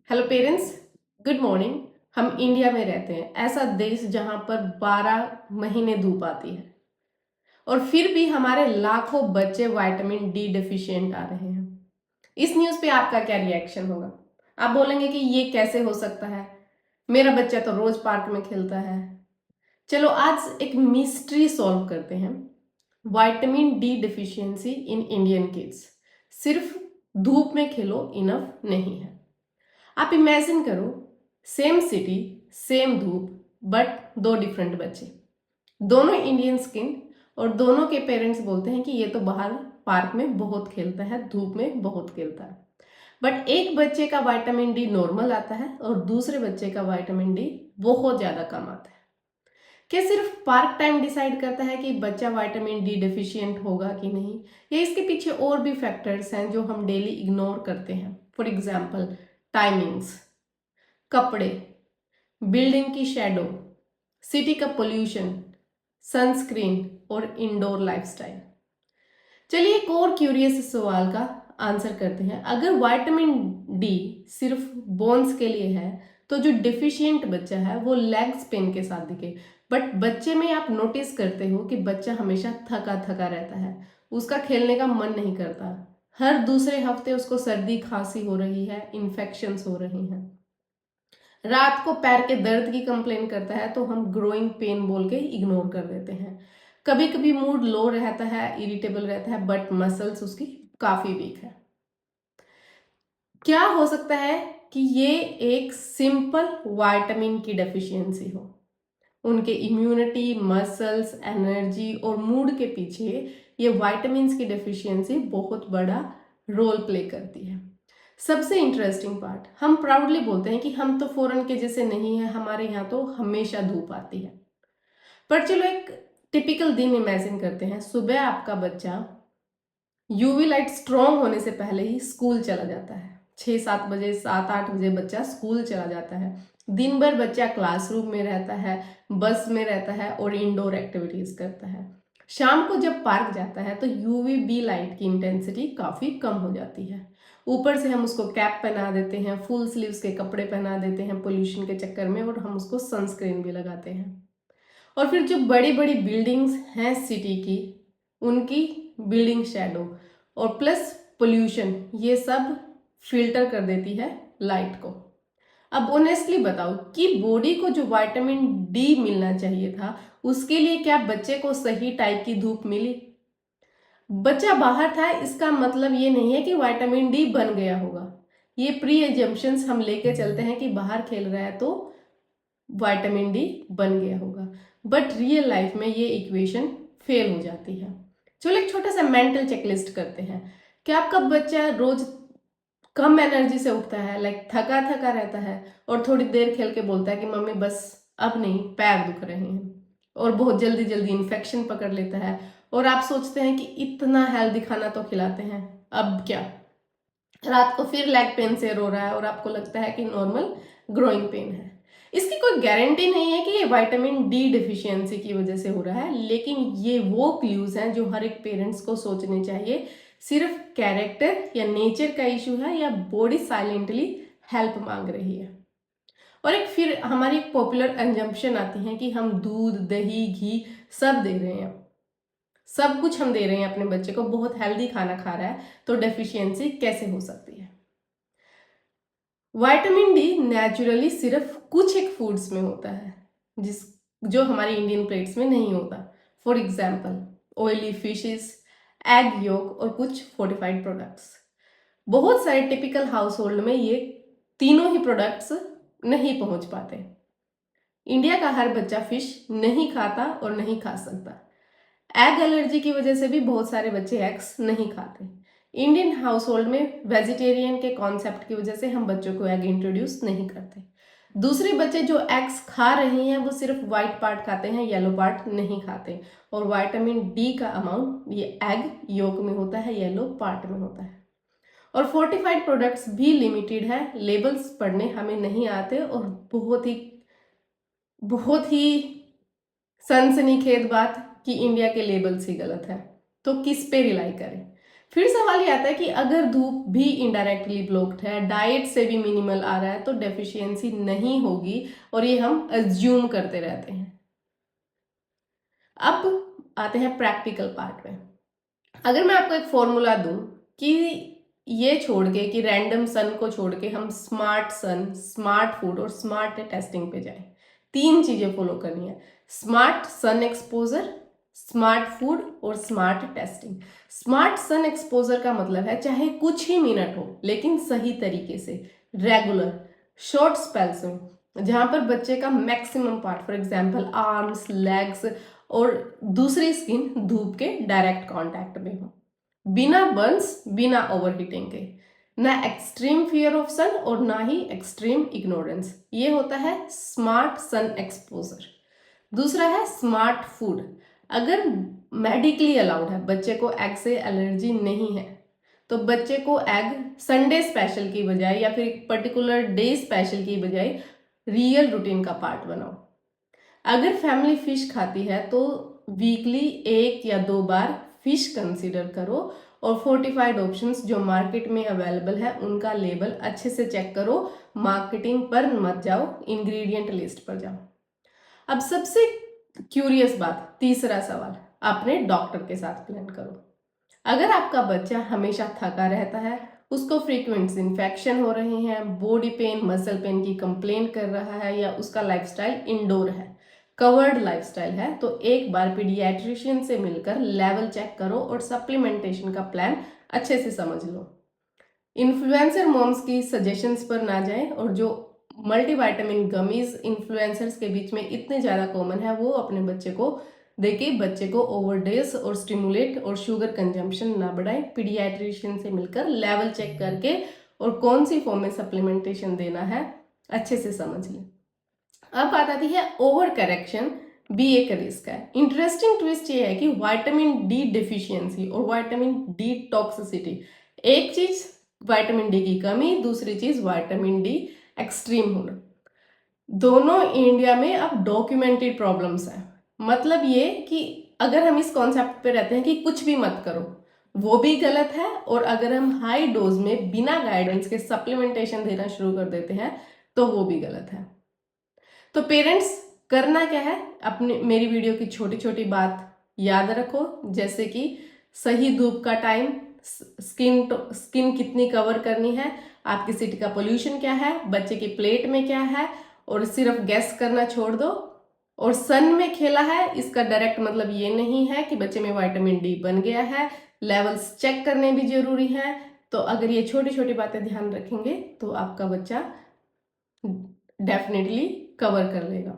Hello parents, good morning. हम India में रहते हैं, ऐसा देश जहां पर 12 महीने धूप आती है और फिर भी हमारे लाखों बच्चे विटामिन डी डेफिशिएंट आ रहे हैं। इस न्यूज़ पे आपका क्या रिएक्शन होगा? आप बोलेंगे कि ये कैसे हो सकता है, मेरा बच्चा तो रोज पार्क में खेलता है। चलो आज एक मिस्ट्री सॉल्व करते हैं। Vitamin D deficiency in Indian kids सिर्फ धूप में खेलो इनफ नहीं है। आप इमेजिन करो, सेम सिटी, सेम धूप, बट दो डिफरेंट बच्चे, दोनों इंडियन स्किन, और दोनों के पेरेंट्स बोलते हैं कि ये तो बाहर पार्क में बहुत खेलता है, धूप में बहुत खेलता है। बट एक बच्चे का विटामिन डी नॉर्मल आता है और दूसरे बच्चे का विटामिन डी बहुत ज़्यादा कम आता है। क्या सिर्फ पार्क टाइम डिसाइड करता है कि बच्चा विटामिन डी डेफिशिएंट होगा कि नहीं, या इसके पीछे और भी फैक्टर्स हैं जो हम डेली इग्नोर करते हैं? फॉर एग्जाम्पल, टाइमिंग्स, कपड़े, बिल्डिंग की शेडो, सिटी का पोल्यूशन, सनस्क्रीन और इंडोर लाइफस्टाइल। चलिए एक और क्यूरियस सवाल का आंसर करते हैं। अगर विटामिन डी सिर्फ बोन्स के लिए है तो जो डिफिशियंट बच्चा है वो लेग्स पेन के साथ दिखे, बट बच्चे में आप नोटिस करते हो कि बच्चा हमेशा थका थका रहता है, उसका खेलने का मन नहीं करता, हर दूसरे हफ्ते उसको सर्दी खांसी हो रही है, इन्फेक्शंस हो रही हैं, रात को पैर के दर्द की कंप्लेन करता है तो हम ग्रोइंग पेन बोल के इग्नोर कर देते हैं। कभी कभी मूड लो रहता है, इरिटेबल रहता है, बट मसल्स उसकी काफी वीक है। क्या हो सकता है कि ये एक सिंपल विटामिन की डेफिशिएंसी हो? उनके इम्यूनिटी, मसल्स, एनर्जी और मूड के पीछे ये विटामिन्स की डेफिशिएंसी बहुत बड़ा रोल प्ले करती है। सबसे इंटरेस्टिंग पार्ट, हम प्राउडली बोलते हैं कि हम तो फॉरेन के जैसे नहीं है, हमारे यहाँ तो हमेशा धूप आती है। पर चलो एक टिपिकल दिन इमेजिन करते हैं। सुबह आपका बच्चा यूवी लाइट स्ट्रॉन्ग होने से पहले ही स्कूल चला जाता है। 6-7 बजे, 7-8 बजे बच्चा स्कूल चला जाता है। दिन भर बच्चा क्लासरूम में रहता है, बस में रहता है और इंडोर एक्टिविटीज करता है। शाम को जब पार्क जाता है तो यूवी बी लाइट की इंटेंसिटी काफ़ी कम हो जाती है। ऊपर से हम उसको कैप पहना देते हैं, फुल स्लीव्स के कपड़े पहना देते हैं पोल्यूशन के चक्कर में, और हम उसको सनस्क्रीन भी लगाते हैं। और फिर जो बड़ी बड़ी बिल्डिंग्स हैं सिटी की, उनकी बिल्डिंग शेडो और प्लस पोल्यूशन, ये सब फिल्टर कर देती है लाइट को। अब ऑनेस्टली बताओ कि बॉडी को जो विटामिन डी मिलना चाहिए था, उसके लिए क्या बच्चे को सही टाइप की धूप मिली? बच्चा बाहर था इसका मतलब ये नहीं है कि विटामिन डी बन गया होगा। ये प्री एजम्पशंस हम लेके चलते हैं कि बाहर खेल रहा है तो विटामिन डी बन गया होगा, बट रियल लाइफ में ये इक्वेशन फेल हो जाती है। चलो एक छोटा सा मेंटल चेकलिस्ट करते हैं। क्या आपका बच्चा रोज कम एनर्जी से उठता है, लाइक थका थका रहता है, और थोड़ी देर खेल के बोलता है कि मम्मी बस अब नहीं, पैर दुख रहे हैं, और बहुत जल्दी जल्दी इन्फेक्शन पकड़ लेता है, और आप सोचते हैं कि इतना हेल्दी खाना तो खिलाते हैं, अब क्या? रात को फिर लेग पेन से रो रहा है और आपको लगता है कि नॉर्मल ग्रोइंग पेन है। इसकी कोई गारंटी नहीं है कि ये विटामिन डी डिफिशियंसी की वजह से हो रहा है, लेकिन ये वो क्लूज हैं जो हर एक पेरेंट्स को सोचने चाहिए। सिर्फ कैरेक्टर या नेचर का इशू है, या बॉडी साइलेंटली हेल्प मांग रही है? और एक फिर हमारी एक पॉपुलर एजम्पशन आती है कि हम दूध, दही, घी सब दे रहे हैं, सब कुछ हम दे रहे हैं अपने बच्चे को, बहुत हेल्दी खाना खा रहा है, तो डेफिशिएंसी कैसे हो सकती है? विटामिन डी नेचुरली सिर्फ कुछ एक फूड्स में होता है जिस जो हमारी इंडियन प्लेट्स में नहीं होता। For example, oily fishes, egg yolk और कुछ फोर्टिफाइड प्रोडक्ट्स। बहुत सारे टिपिकल हाउस होल्ड में ये तीनों ही प्रोडक्ट्स नहीं पहुंच पाते। इंडिया का हर बच्चा फिश नहीं खाता और नहीं खा सकता। एग एलर्जी की वजह से भी बहुत सारे बच्चे एग्स नहीं खाते। इंडियन हाउस होल्ड में वेजिटेरियन के कॉन्सेप्ट की वजह से हम बच्चों को एग इंट्रोड्यूस नहीं करते। दूसरे बच्चे जो एग्स खा रहे हैं वो सिर्फ वाइट पार्ट खाते हैं, येलो पार्ट नहीं खाते, और विटामिन डी का अमाउंट ये एग योक में होता है, येलो पार्ट में होता है। और फोर्टिफाइड प्रोडक्ट्स भी लिमिटेड है, लेबल्स पढ़ने हमें नहीं आते, और बहुत ही सनसनीखेज बात कि इंडिया के लेबल्स ही गलत है। तो किस पे रिलाई करें? फिर सवाल ये आता है कि अगर धूप भी इनडायरेक्टली ब्लॉक्ड है, डाइट से भी मिनिमल आ रहा है, तो डेफिशिएंसी नहीं होगी, और ये हम अज्यूम करते रहते हैं। अब आते हैं प्रैक्टिकल पार्ट में। अगर मैं आपको एक फॉर्मूला दूं कि ये छोड़ के, कि रैंडम सन को छोड़ के हम स्मार्ट सन, स्मार्ट फूड और स्मार्ट टेस्टिंग पे जाएं, 3 चीजें फॉलो करनी है: smart sun exposure, smart food और smart testing. Smart sun exposure का मतलब है चाहे कुछ ही मिनट हो, लेकिन सही तरीके से, रेगुलर, शॉर्ट स्पेल्स में, जहां पर बच्चे का maximum part, for example arms, legs और दूसरी स्किन धूप के डायरेक्ट कांटेक्ट में हो, बिना बर्न्स, बिना ओवरहीटिंग के, ना एक्सट्रीम फियर ऑफ सन और ना ही एक्सट्रीम इग्नोरेंस। ये होता है स्मार्ट सन एक्सपोजर। दूसरा है स्मार्ट फूड। अगर मेडिकली अलाउड है, बच्चे को एग से एलर्जी नहीं है, तो बच्चे को एग संडे स्पेशल की बजाय या फिर एक पर्टिकुलर डे स्पेशल की बजाय रियल रूटीन का पार्ट बनाओ। अगर फैमिली फिश खाती है तो वीकली 1 या 2 बार फिश कंसीडर करो, और फोर्टिफाइड ऑप्शंस जो मार्केट में अवेलेबल है उनका लेबल अच्छे से चेक करो, मार्केटिंग पर मत जाओ, इंग्रेडिएंट लिस्ट पर जाओ। अब सबसे क्यूरियस बात, तीसरा सवाल, अपने डॉक्टर के साथ प्लान करो। अगर आपका बच्चा हमेशा थका रहता है, उसको फ्रीक्वेंट इन्फेक्शन हो रहे हैं, बॉडी पेन, मसल पेन की कंप्लेन कर रहा है, या उसका लाइफस्टाइल इंडोर है, कवर्ड लाइफस्टाइल है, तो एक बार पीडियाट्रिशियन से मिलकर लेवल चेक करो और सप्लीमेंटेशन का प्लान अच्छे से समझ लो। इन्फ्लुएंसर मॉम्स की सजेशंस पर ना जाएं, और जो मल्टीविटामिन गमीज इन्फ्लुएंसर्स के बीच में इतने ज़्यादा कॉमन है, वो अपने बच्चे को देके बच्चे को ओवरडोज और स्टिमुलेट और शुगर कंजम्पशन ना बढ़ाएं। पीडियाट्रिशियन से मिलकर लेवल चेक करके और कौन सी फॉर्म में सप्लीमेंटेशन देना है अच्छे से समझ लें। अब बात आती है ओवर करेक्शन भी एक रिस्क है। इंटरेस्टिंग ट्विस्ट ये है कि विटामिन डी डिफिशियंसी और विटामिन डी टॉक्सिसिटी, एक चीज विटामिन डी की कमी, दूसरी चीज विटामिन डी एक्सट्रीम होना, दोनों इंडिया में अब डॉक्यूमेंटेड प्रॉब्लम्स है। मतलब ये कि अगर हम इस कॉन्सेप्ट पे रहते हैं कि कुछ भी मत करो, वो भी गलत है, और अगर हम हाई डोज में बिना गाइडेंस के सप्लीमेंटेशन देना शुरू कर देते हैं तो वो भी गलत है। तो पेरेंट्स करना क्या है, अपने मेरी वीडियो की छोटी छोटी बात याद रखो, जैसे कि सही धूप का टाइम, स्किन कितनी कवर करनी है, आपकी सिटी का पोल्यूशन क्या है, बच्चे की प्लेट में क्या है, और सिर्फ गैस करना छोड़ दो। और सन में खेला है, इसका डायरेक्ट मतलब ये नहीं है कि बच्चे में विटामिन डी बन गया है, लेवल्स चेक करने भी जरूरी है। तो अगर ये छोटी छोटी बातें ध्यान रखेंगे तो आपका बच्चा डेफिनेटली कवर कर लेगा।